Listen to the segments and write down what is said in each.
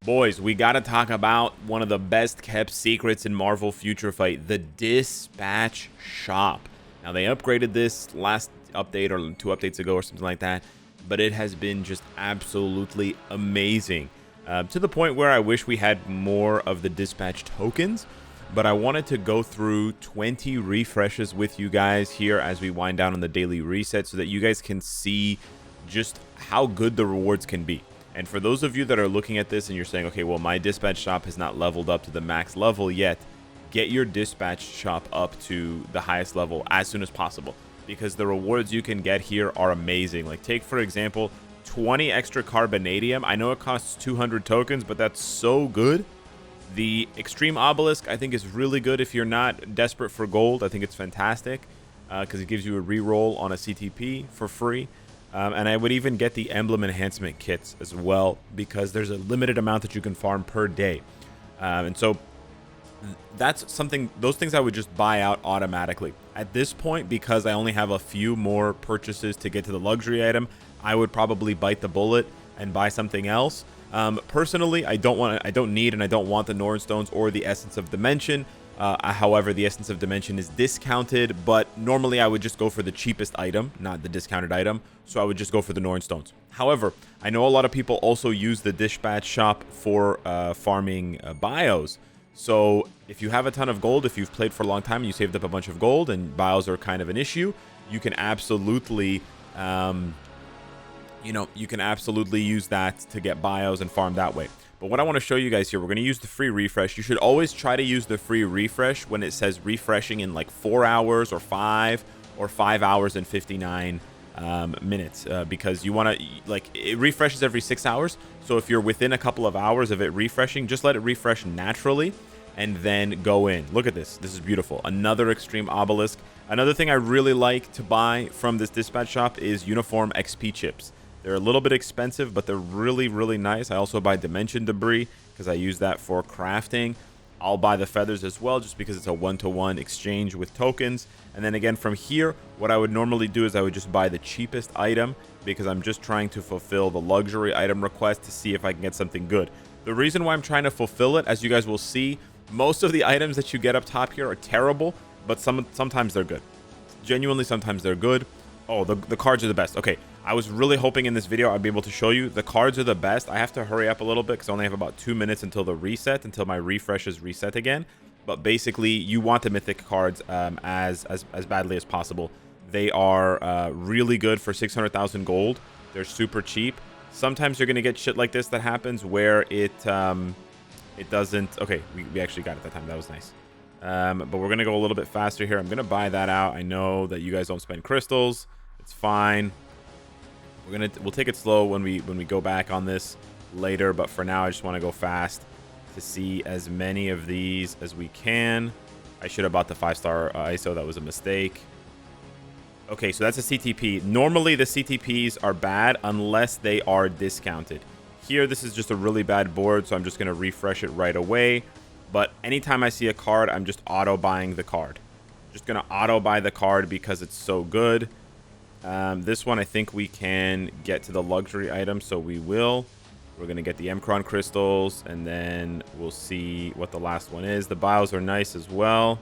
Boys, we gotta talk about one of the best kept secrets in Marvel Future Fight, the Dispatch Shop. Now, they upgraded this last update or 2 updates ago or something like that, but it has been just absolutely amazing. To the point where I wish we had more of the Dispatch tokens, but I wanted to go through 20 refreshes with you guys here as we wind down on the daily reset so that you guys can see just how good the rewards can be. And for those of you that are looking at this and you're saying, okay, well, my Dispatch shop has not leveled up to the max level yet, get your Dispatch shop up to the highest level as soon as possible, because the rewards you can get here are amazing. Like, take, for example, 20 extra carbonadium. I know it costs 200 tokens, but that's so good. The Extreme Obelisk, I think, is really good if you're not desperate for gold. I think it's fantastic because it gives you a reroll on a CTP for free. And I would even get the Emblem Enhancement Kits as well, because there's a limited amount that you can farm per day. And so that's something, those things I would just buy out automatically. At this point, because I only have a few more purchases to get to the luxury item, I would probably bite the bullet and buy something else. Personally, I don't need and I don't want the Norn Stones or the Essence of Dimension. However, the Essence of Dimension is discounted, but normally I would just go for the cheapest item, not the discounted item. So I would just go for the Norn Stones. However, I know a lot of people also use the Dispatch shop for farming bios. So if you have a ton of gold, if you've played for a long time and you saved up a bunch of gold and bios are kind of an issue, you can absolutely, you can absolutely use that to get bios and farm that way. But what I want to show you guys here, we're going to use the free refresh. You should always try to use the free refresh when it says refreshing in like 4 hours or 5 hours and 59 minutes, because you want to, like, it refreshes every 6 hours. So if you're within a couple of hours of it refreshing, just let it refresh naturally and then go in. Look at this. This is beautiful. Another Extreme Obelisk. Another thing I really like to buy from this Dispatch shop is Uniform XP chips. They're a little bit expensive, but they're really, really nice. I also buy Dimension Debris because I use that for crafting. I'll buy the feathers as well, just because it's a one-to-one exchange with tokens. And then again, from here, what I would normally do is I would just buy the cheapest item, because I'm just trying to fulfill the luxury item request to see if I can get something good. The reason why I'm trying to fulfill it, as you guys will see, most of the items that you get up top here are terrible, but sometimes they're good. Genuinely, sometimes they're good. Oh, the cards are the best. Okay, I was really hoping in this video I'd be able to show you. The cards are the best. I have to hurry up a little bit because I only have about 2 minutes until the reset, until my refresh is reset again. But basically, you want the mythic cards as badly as possible. They are really good for 600,000 gold. They're super cheap. Sometimes you're going to get shit like this that happens where it doesn't... Okay, we actually got it that time. That was nice. But we're going to go a little bit faster here. I'm going to buy that out. I know that you guys don't spend crystals. It's fine. We'll take it slow when we go back on this later, but for now I just want to go fast to see as many of these as we can. I should have bought the 5-star ISO. That was a mistake. Okay, so that's a CTP. Normally the CTPs are bad unless they are discounted. Here, this is just a really bad board, so I'm just going to refresh it right away. But anytime I see a card, I'm just auto buying the card. Just going to auto buy the card because it's so good. This one, I think we can get to the luxury item, so we will. We're going to get the Mcron crystals, and then we'll see what the last one is. The bios are nice as well,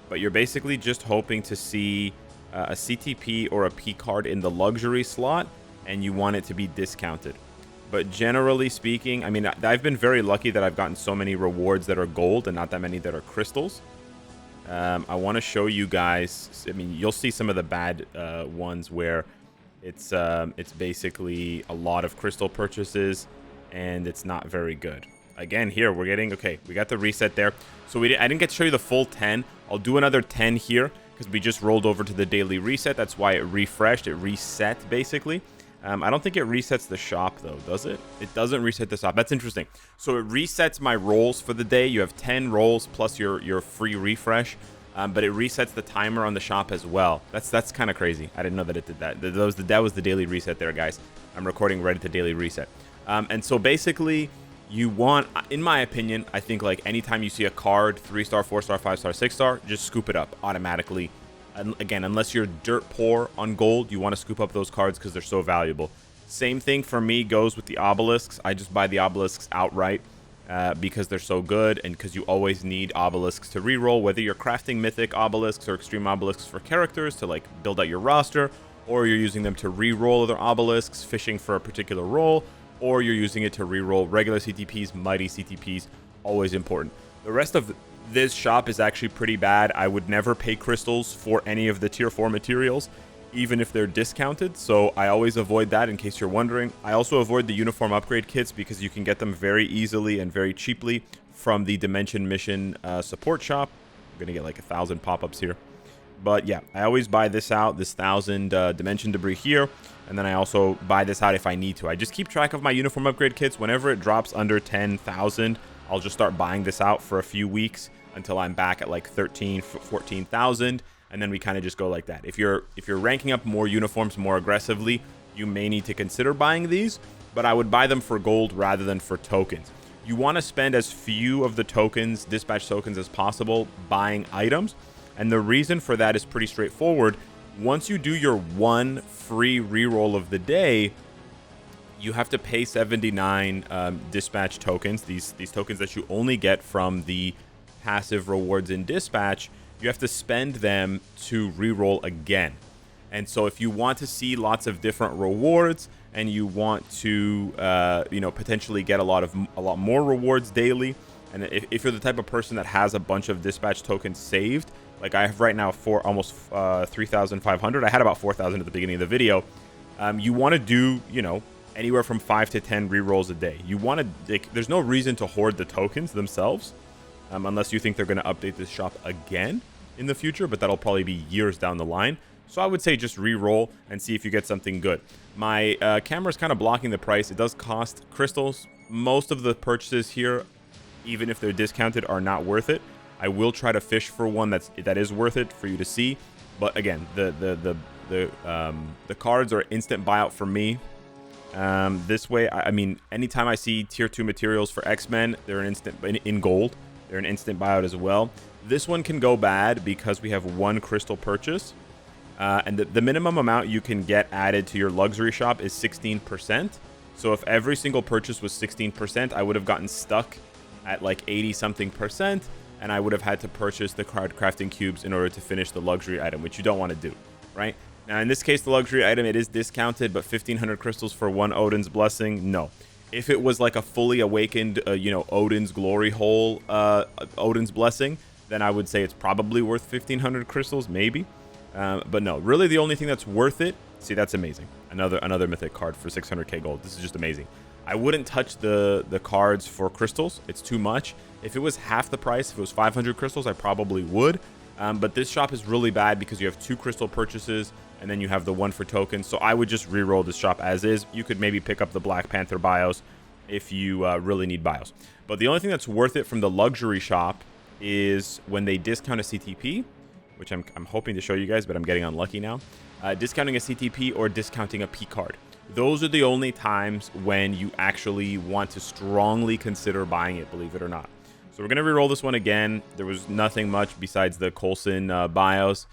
but you're basically just hoping to see a CTP or a P card in the luxury slot, and you want it to be discounted. But generally speaking, I mean, I've been very lucky that I've gotten so many rewards that are gold and not that many that are crystals. I want to show you guys. I mean, you'll see some of the bad ones where it's basically a lot of crystal purchases and it's not very good. Again, here we're getting, okay, we got the reset there. So I didn't get to show you the full 10. I'll do another 10 here because we just rolled over to the daily reset. That's why it refreshed. It reset basically. I don't think it resets the shop though, does it? It doesn't reset the shop. That's interesting. So it resets my rolls for the day. You have 10 rolls plus your free refresh, but it resets the timer on the shop as well. That's kind of crazy. I didn't know that it did that. That was the daily reset there, guys. I'm recording right at the daily reset. And so basically, you want, in my opinion, I think like anytime you see a card, 3-star, 4-star, 5-star, 6-star, just scoop it up automatically. And again, unless you're dirt poor on gold, you want to scoop up those cards because they're so valuable. Same thing for me goes with the obelisks. I just buy the obelisks outright because they're so good, and because you always need obelisks to reroll, whether you're crafting mythic obelisks or extreme obelisks for characters to like build out your roster, or you're using them to reroll other obelisks, fishing for a particular role, or you're using it to reroll regular CTPs, mighty CTPs, always important. The rest of this shop is actually pretty bad. I would never pay crystals for any of the tier 4 materials, even if they're discounted, so I always avoid that in case you're wondering. I also avoid the uniform upgrade kits because you can get them very easily and very cheaply from the Dimension Mission support shop. I'm gonna get like 1,000 pop-ups here. But yeah, I always buy this out, this 1,000 Dimension Debris here, and then I also buy this out if I need to. I just keep track of my uniform upgrade kits. Whenever it drops under 10,000, I'll just start buying this out for a few weeks until I'm back at like 13, 14,000, and then we kind of just go like that. If you're ranking up more uniforms more aggressively, you may need to consider buying these, but I would buy them for gold rather than for tokens. You want to spend as few of the tokens, dispatch tokens, as possible buying items, and the reason for that is pretty straightforward. Once you do your one free reroll of the day, you have to pay 79 dispatch tokens, these tokens that you only get from the passive rewards in dispatch. You have to spend them to reroll again. And so if you want to see lots of different rewards and you want to potentially get a lot more rewards daily, and if you're the type of person that has a bunch of dispatch tokens saved, like I have right now for almost 3,500, I had about 4,000 at the beginning of the video, you want to do anywhere from 5 to 10 rerolls a day. You want to there's no reason to hoard the tokens themselves, unless you think they're going to update this shop again in the future, but that'll probably be years down the line. So I would say just re-roll and see if you get something good. My camera's kind of blocking the price. It does cost crystals. Most of the purchases here, even if they're discounted, are not worth it. I will try to fish for one that is worth it for you to see. But again, the cards are instant buyout for me. This way, I mean, anytime I see tier 2 materials for X-Men, they're an instant in gold. They're an instant buyout as well. This one can go bad because we have one crystal purchase. And the minimum amount you can get added to your luxury shop is 16%. So if every single purchase was 16%, I would have gotten stuck at like 80-something%, and I would have had to purchase the card crafting cubes in order to finish the luxury item, which you don't want to do, right? Now, in this case, the luxury item, it is discounted, but 1,500 crystals for one Odin's Blessing, no. If it was like a fully awakened, Odin's Glory Hole, Odin's Blessing, then I would say it's probably worth 1,500 crystals, maybe. But no, really the only thing that's worth it, see, that's amazing. Another mythic card for 600k gold. This is just amazing. I wouldn't touch the cards for crystals. It's too much. If it was half the price, if it was 500 crystals, I probably would. But this shop is really bad because you have 2 crystal purchases, and then you have the 1 for tokens. So I would just re-roll this shop as is. You could maybe pick up the Black Panther bios if you really need bios. But the only thing that's worth it from the luxury shop is when they discount a CTP, which I'm hoping to show you guys, but I'm getting unlucky now. Discounting a CTP or discounting a P card. Those are the only times when you actually want to strongly consider buying it, believe it or not. So we're going to re-roll this one again. There was nothing much besides the Coulson bios.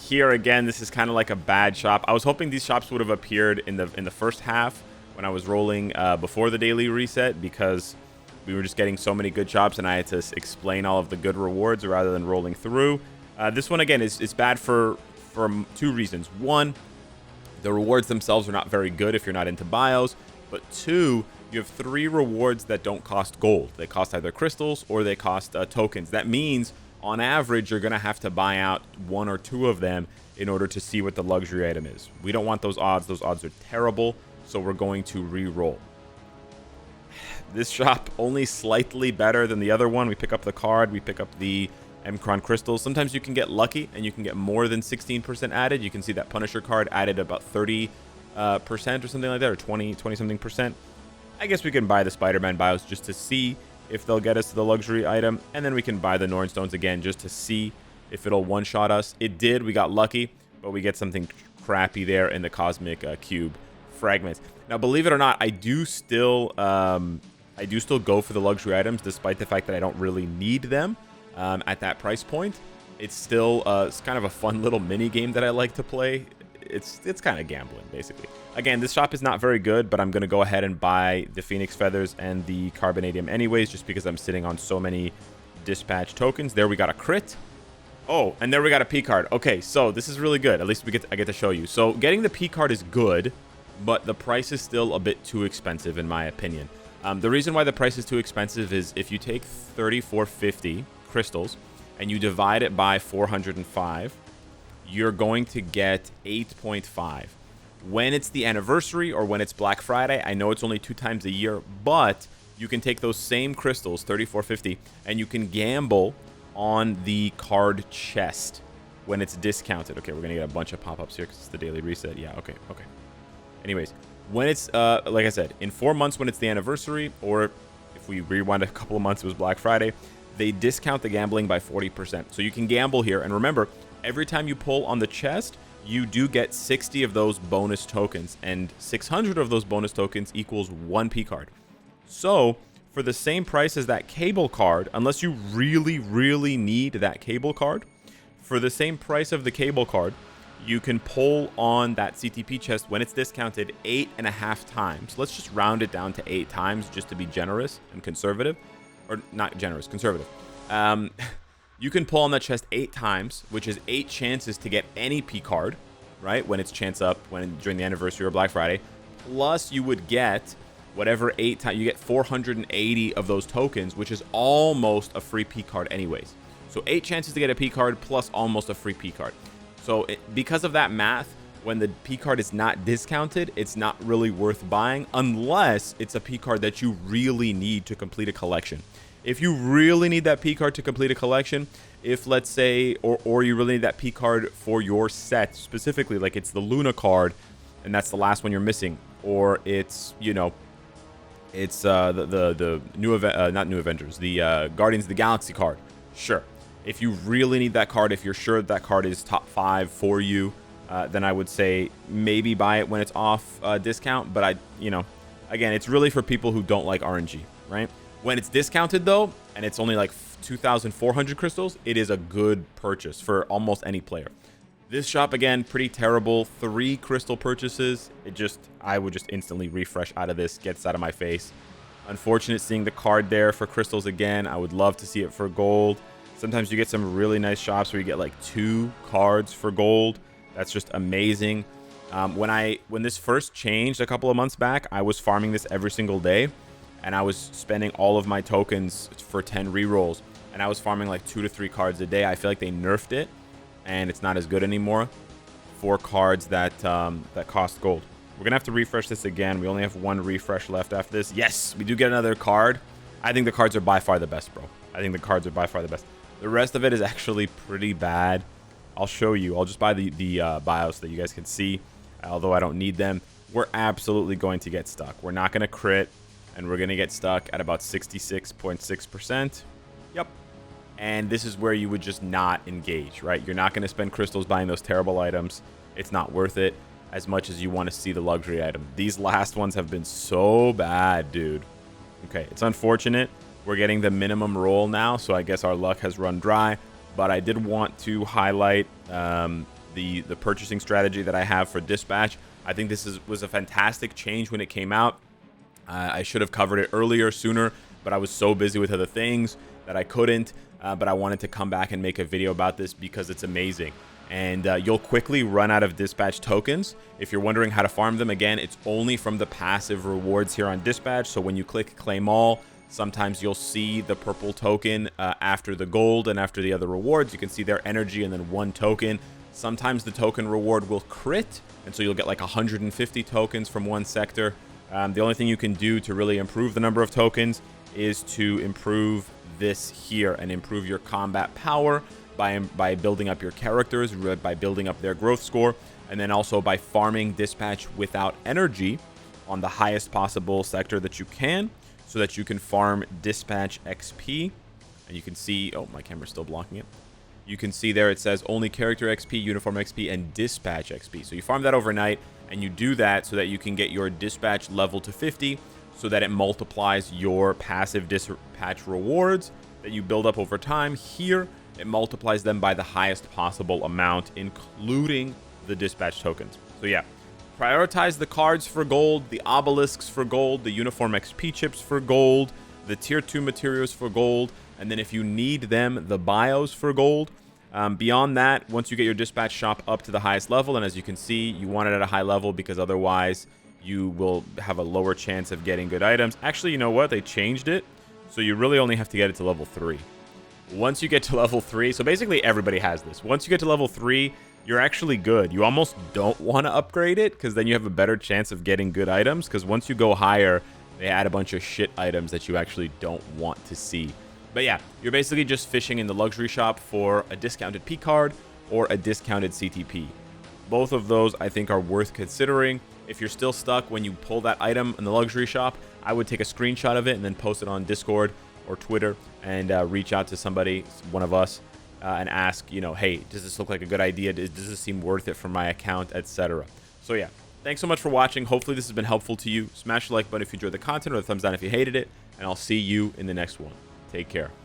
Here again, this is kind of like a bad shop. I was hoping these shops would have appeared in the first half when I was rolling before the daily reset, because we were just getting so many good shops and I had to explain all of the good rewards rather than rolling through. This one again is bad for 2 reasons. 1, the rewards themselves are not very good if you're not into bios, but 2, you have 3 rewards that don't cost gold. They cost either crystals or they cost tokens. That means on average you're gonna have to buy out 1 or 2 of them in order to see what the luxury item is. We don't want those odds. Those odds are terrible, so we're going to re-roll. This shop only slightly better than the other one. We pick up the card, we pick up the Mcron crystals. Sometimes you can get lucky and you can get more than 16% added. You can see that Punisher card added about 30% or something like that, or 20 something percent. I guess we can buy the Spider-Man bios just to see if they'll get us to the luxury item, and then we can buy the Norn Stones again just to see if it'll one-shot us. It did. We got lucky, but we get something crappy there in the Cosmic Cube fragments. Now, believe it or not, I do still go for the luxury items, despite the fact that I don't really need them at that price point. It's still it's kind of a fun little mini game that I like to play. it's kind of gambling, basically. Again, this shop is not very good, but I'm going to go ahead and buy the Phoenix Feathers and the Carbonadium anyways, just because I'm sitting on so many dispatch tokens. There we got a crit. Oh, and there we got a P card. Okay, so this is really good. At least I get to show you. So getting the P card is good, but the price is still a bit too expensive in my opinion. The reason why the price is too expensive is if you take 3450 crystals and you divide it by 405, you're going to get 8.5. When it's the anniversary or when it's Black Friday, I know it's only 2 times a year, but you can take those same crystals, 3450, and you can gamble on the card chest when it's discounted. Okay, we're going to get a bunch of pop-ups here because it's the daily reset. Yeah, okay. Anyways, when it's, like I said, in 4 months when it's the anniversary, or if we rewind a couple of months, it was Black Friday, they discount the gambling by 40%. So you can gamble here. And remember, every time you pull on the chest, you do get 60 of those bonus tokens. And 600 of those bonus tokens equals 1 P card. So for the same price as that cable card, unless you really, really need that cable card, for the same price of the cable card, you can pull on that CTP chest when it's discounted 8.5 times. Let's just round it down to 8 times just to be generous and conservative. Or not generous, conservative. You can pull on that chest 8 times, which is 8 chances to get any P card, right? When it's chance up, during the anniversary or Black Friday. Plus you would get whatever 8 times, you get 480 of those tokens, which is almost a free P card anyways. So 8 chances to get a P card plus almost a free P card. So because of that math, when the P card is not discounted, it's not really worth buying unless it's a P card that you really need to complete a collection. If you really need that P card to complete a collection, if let's say, or you really need that P card for your set specifically, like it's the Luna card and that's the last one you're missing, or it's, you know, it's the new event, not New Avengers, the Guardians of the Galaxy card. Sure. If you really need that card, if you're sure that card is top 5 for you, then I would say maybe buy it when it's off discount. But again, it's really for people who don't like RNG, right? When it's discounted though, and it's only like 2,400 crystals, it is a good purchase for almost any player. This shop, again, pretty terrible. 3 crystal purchases. I would just instantly refresh out of this, gets out of my face. Unfortunate seeing the card there for crystals again. I would love to see it for gold. Sometimes you get some really nice shops where you get like 2 cards for gold. That's just amazing. When this first changed a couple of months back, I was farming this every single day, and I was spending all of my tokens for 10 rerolls, and I was farming like 2 to 3 cards a day. I feel like they nerfed it, and it's not as good anymore for cards that cost gold. We're gonna have to refresh this again. We only have 1 refresh left after this. Yes, we do get another card. I think the cards are by far the best, bro. I think the cards are by far the best. The rest of it is actually pretty bad. I'll show you. I'll just buy the bios so that you guys can see, although I don't need them. We're absolutely going to get stuck. We're not going to crit, and we're going to get stuck at about 66.6%. Yep. And this is where you would just not engage, right? You're not going to spend crystals buying those terrible items. It's not worth it as much as you want to see the luxury item. These last ones have been so bad, dude. Okay, it's unfortunate. We're getting the minimum roll now, so I guess our luck has run dry. But I did want to highlight the purchasing strategy that I have for dispatch. I think this was a fantastic change when it came out. I should have covered it earlier, sooner, but I was so busy with other things that I couldn't. But I wanted to come back and make a video about this because it's amazing. And you'll quickly run out of dispatch tokens. If you're wondering how to farm them, again, it's only from the passive rewards here on dispatch. So when you click claim all, sometimes you'll see the purple token after the gold and after the other rewards. You can see their energy and then 1 token. Sometimes the token reward will crit, and so you'll get like 150 tokens from 1 sector. The only thing you can do to really improve the number of tokens is to improve this here and improve your combat power by building up your characters, by building up their growth score, and then also by farming dispatch without energy on the highest possible sector that you can, so that you can farm dispatch XP. And you can see, oh, my camera's still blocking it. You can see there it says only character XP, uniform XP, and dispatch XP. So you farm that overnight, and you do that so that you can get your dispatch level to 50, so that it multiplies your passive dispatch rewards that you build up over time. Here, it multiplies them by the highest possible amount, including the dispatch tokens. So yeah, prioritize the cards for gold, the obelisks for gold, the uniform XP chips for gold, the tier 2 materials for gold, and then if you need them, the bios for gold. Beyond that, once you get your dispatch shop up to the highest level, and as you can see, you want it at a high level because otherwise you will have a lower chance of getting good items. Actually, you know what? They changed it, so you really only have to get it to level 3. Once you get to level 3, so basically everybody has this. Once you get to level 3, you're actually good. You almost don't want to upgrade it because then you have a better chance of getting good items, because once you go higher, they add a bunch of shit items that you actually don't want to see. But yeah, you're basically just fishing in the luxury shop for a discounted P card or a discounted CTP. Both of those I think are worth considering. If you're still stuck when you pull that item in the luxury shop, I would take a screenshot of it and then post it on Discord or Twitter and reach out to somebody, one of us, and ask, you know, hey, does this look like a good idea? Does this seem worth it for my account, etc. So yeah, thanks so much for watching. Hopefully this has been helpful to you. Smash the like button if you enjoyed the content, or the thumbs down if you hated it, and I'll see you in the next one. Take care.